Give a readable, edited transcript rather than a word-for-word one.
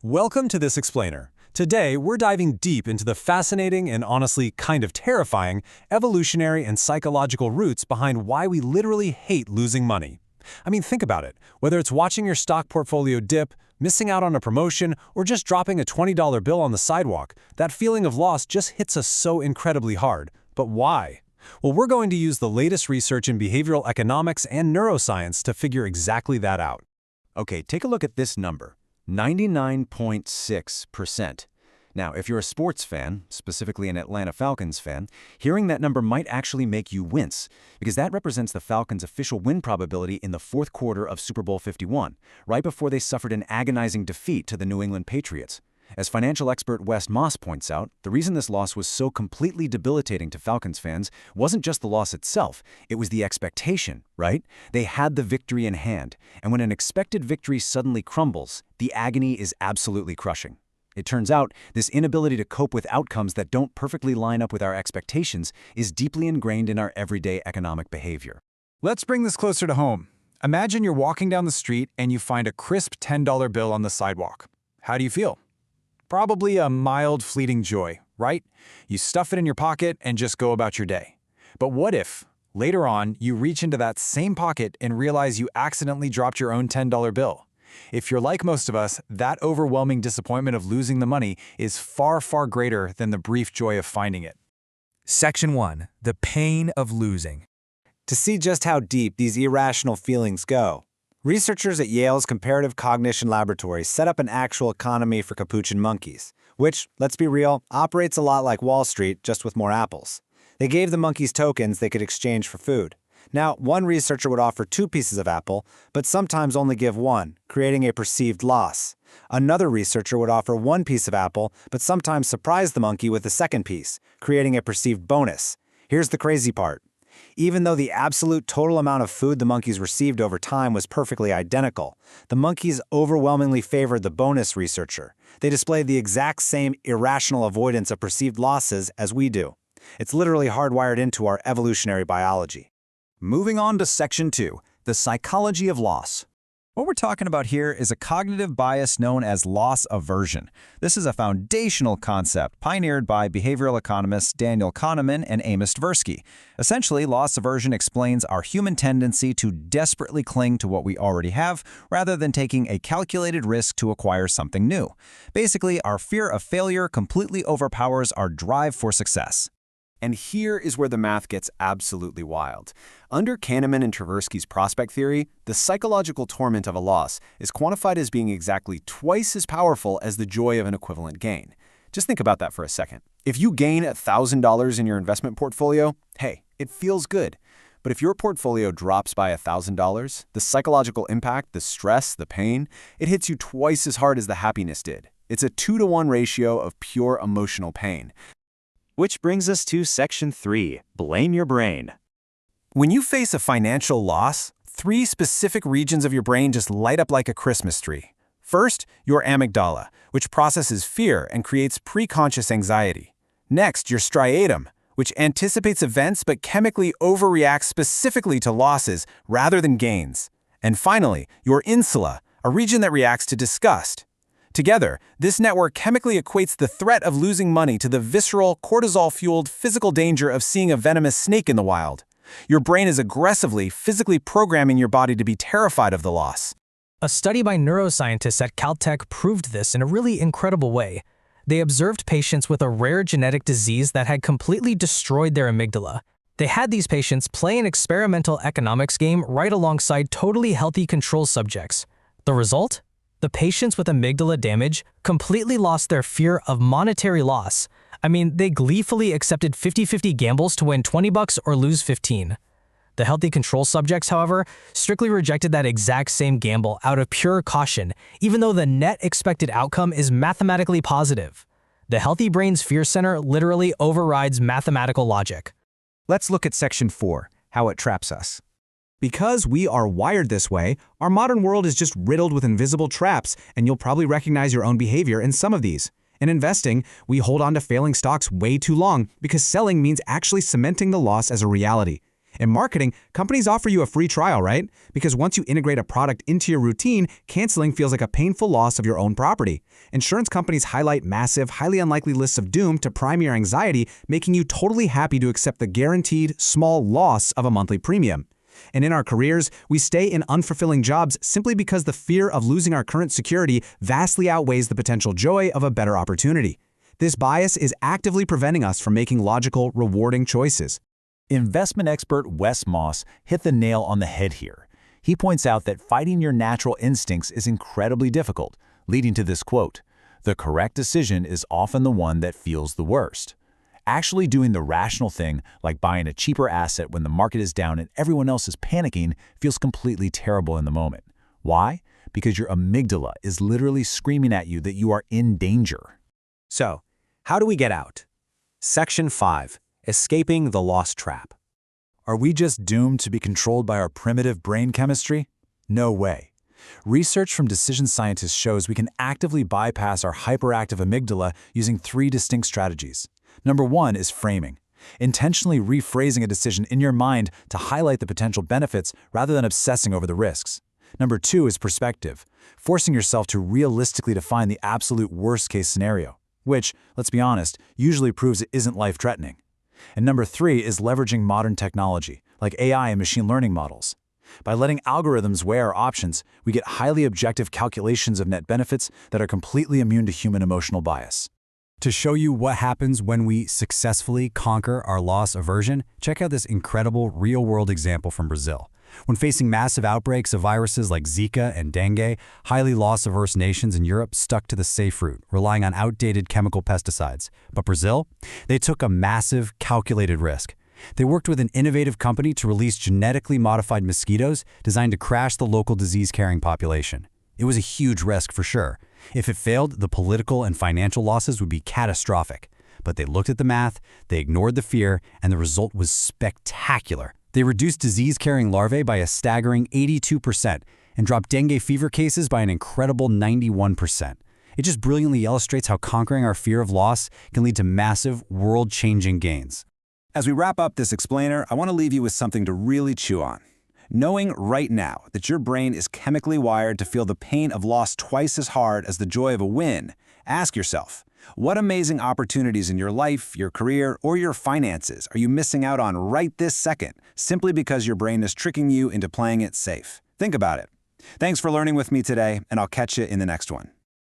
Welcome to This Explainer. Today, we're diving deep into the fascinating and honestly kind of terrifying evolutionary and psychological roots behind why we literally hate losing money. I mean, think about it. Whether it's watching your stock portfolio dip, missing out on a promotion, or just dropping a $20 bill on the sidewalk, that feeling of loss just hits us so incredibly hard. But why? Well, we're going to use the latest research in behavioral economics and neuroscience to figure exactly that out. Okay, take a look at this number. 99.6%. Now, if you're a sports fan, specifically an Atlanta Falcons fan, hearing that number might actually make you wince, because that represents the Falcons' official win probability in the fourth quarter of Super Bowl 51, right before they suffered an agonizing defeat to the New England Patriots. As financial expert Wes Moss points out, the reason this loss was so completely debilitating to Falcons fans wasn't just the loss itself, it was the expectation, right? They had the victory in hand, and when an expected victory suddenly crumbles, the agony is absolutely crushing. It turns out, this inability to cope with outcomes that don't perfectly line up with our expectations is deeply ingrained in our everyday economic behavior. Let's bring this closer to home. Imagine you're walking down the street and you find a crisp $10 bill on the sidewalk. How do you feel? Probably a mild, fleeting joy, right? You stuff it in your pocket and just go about your day. But what if, later on, you reach into that same pocket and realize you accidentally dropped your own $10 bill? If you're like most of us, that overwhelming disappointment of losing the money is far, far greater than the brief joy of finding it. Section 1. The pain of losing. To see just how deep these irrational feelings go, researchers at Yale's Comparative Cognition Laboratory set up an actual economy for capuchin monkeys, which, let's be real, operates a lot like Wall Street, just with more apples. They gave the monkeys tokens they could exchange for food. Now, one researcher would offer 2 pieces of apple, but sometimes only give 1, creating a perceived loss. Another researcher would offer 1 piece of apple, but sometimes surprise the monkey with the second piece, creating a perceived bonus. Here's the crazy part. Even though the absolute total amount of food the monkeys received over time was perfectly identical, the monkeys overwhelmingly favored the bonus researcher. They displayed the exact same irrational avoidance of perceived losses as we do. It's literally hardwired into our evolutionary biology. Moving on to Section 2, the psychology of loss. What we're talking about here is a cognitive bias known as loss aversion. This is a foundational concept pioneered by behavioral economists Daniel Kahneman and Amos Tversky. Essentially, loss aversion explains our human tendency to desperately cling to what we already have rather than taking a calculated risk to acquire something new. Basically, our fear of failure completely overpowers our drive for success. And here is where the math gets absolutely wild. Under Kahneman and Tversky's prospect theory, the psychological torment of a loss is quantified as being exactly twice as powerful as the joy of an equivalent gain. Just think about that for a second. If you gain $1,000 in your investment portfolio, hey, it feels good. But if your portfolio drops by $1,000, the psychological impact, the stress, the pain, it hits you twice as hard as the happiness did. It's a 2-to-1 ratio of pure emotional pain. Which brings us to Section 3, blame your brain. When you face a financial loss, 3 specific regions of your brain just light up like a Christmas tree. First, your amygdala, which processes fear and creates preconscious anxiety. Next, your striatum, which anticipates events but chemically overreacts specifically to losses rather than gains. And finally, your insula, a region that reacts to disgust. Together, this network chemically equates the threat of losing money to the visceral, cortisol-fueled physical danger of seeing a venomous snake in the wild. Your brain is aggressively, physically programming your body to be terrified of the loss. A study by neuroscientists at Caltech proved this in a really incredible way. They observed patients with a rare genetic disease that had completely destroyed their amygdala. They had these patients play an experimental economics game right alongside totally healthy control subjects. The result? The patients with amygdala damage completely lost their fear of monetary loss. I mean, they gleefully accepted 50-50 gambles to win $20 or lose 15. The healthy control subjects, however, strictly rejected that exact same gamble out of pure caution, even though the net expected outcome is mathematically positive. The healthy brain's fear center literally overrides mathematical logic. Let's look at Section 4, how it traps us. Because we are wired this way, our modern world is just riddled with invisible traps, and you'll probably recognize your own behavior in some of these. In investing, we hold on to failing stocks way too long because selling means actually cementing the loss as a reality. In marketing, companies offer you a free trial, right? Because once you integrate a product into your routine, canceling feels like a painful loss of your own property. Insurance companies highlight massive, highly unlikely lists of doom to prime your anxiety, making you totally happy to accept the guaranteed, small loss of a monthly premium. And in our careers, we stay in unfulfilling jobs simply because the fear of losing our current security vastly outweighs the potential joy of a better opportunity. This bias is actively preventing us from making logical, rewarding choices. Investment expert Wes Moss hit the nail on the head here. He points out that fighting your natural instincts is incredibly difficult, leading to this quote, "The correct decision is often the one that feels the worst." Actually doing the rational thing, like buying a cheaper asset when the market is down and everyone else is panicking, feels completely terrible in the moment. Why? Because your amygdala is literally screaming at you that you are in danger. So, how do we get out? Section 5. Escaping the loss trap. Are we just doomed to be controlled by our primitive brain chemistry? No way. Research from decision scientists shows we can actively bypass our hyperactive amygdala using 3 distinct strategies. Number 1 is framing. Intentionally rephrasing a decision in your mind to highlight the potential benefits rather than obsessing over the risks. Number 2 is perspective, forcing yourself to realistically define the absolute worst-case scenario, which, let's be honest, usually proves it isn't life-threatening. And number 3 is leveraging modern technology, like AI and machine learning models. By letting algorithms weigh our options, we get highly objective calculations of net benefits that are completely immune to human emotional bias. To show you what happens when we successfully conquer our loss aversion, check out this incredible real-world example from Brazil. When facing massive outbreaks of viruses like Zika and dengue, highly loss-averse nations in Europe stuck to the safe route, relying on outdated chemical pesticides. But Brazil? They took a massive, calculated risk. They worked with an innovative company to release genetically modified mosquitoes designed to crash the local disease-carrying population. It was a huge risk for sure. If it failed, the political and financial losses would be catastrophic. But they looked at the math, they ignored the fear, and the result was spectacular. They reduced disease-carrying larvae by a staggering 82% and dropped dengue fever cases by an incredible 91%. It just brilliantly illustrates how conquering our fear of loss can lead to massive, world-changing gains. As we wrap up this explainer, I want to leave you with something to really chew on. Knowing right now that your brain is chemically wired to feel the pain of loss twice as hard as the joy of a win, ask yourself, what amazing opportunities in your life, your career, or your finances are you missing out on right this second, simply because your brain is tricking you into playing it safe? Think about it. Thanks for learning with me today, and I'll catch you in the next one.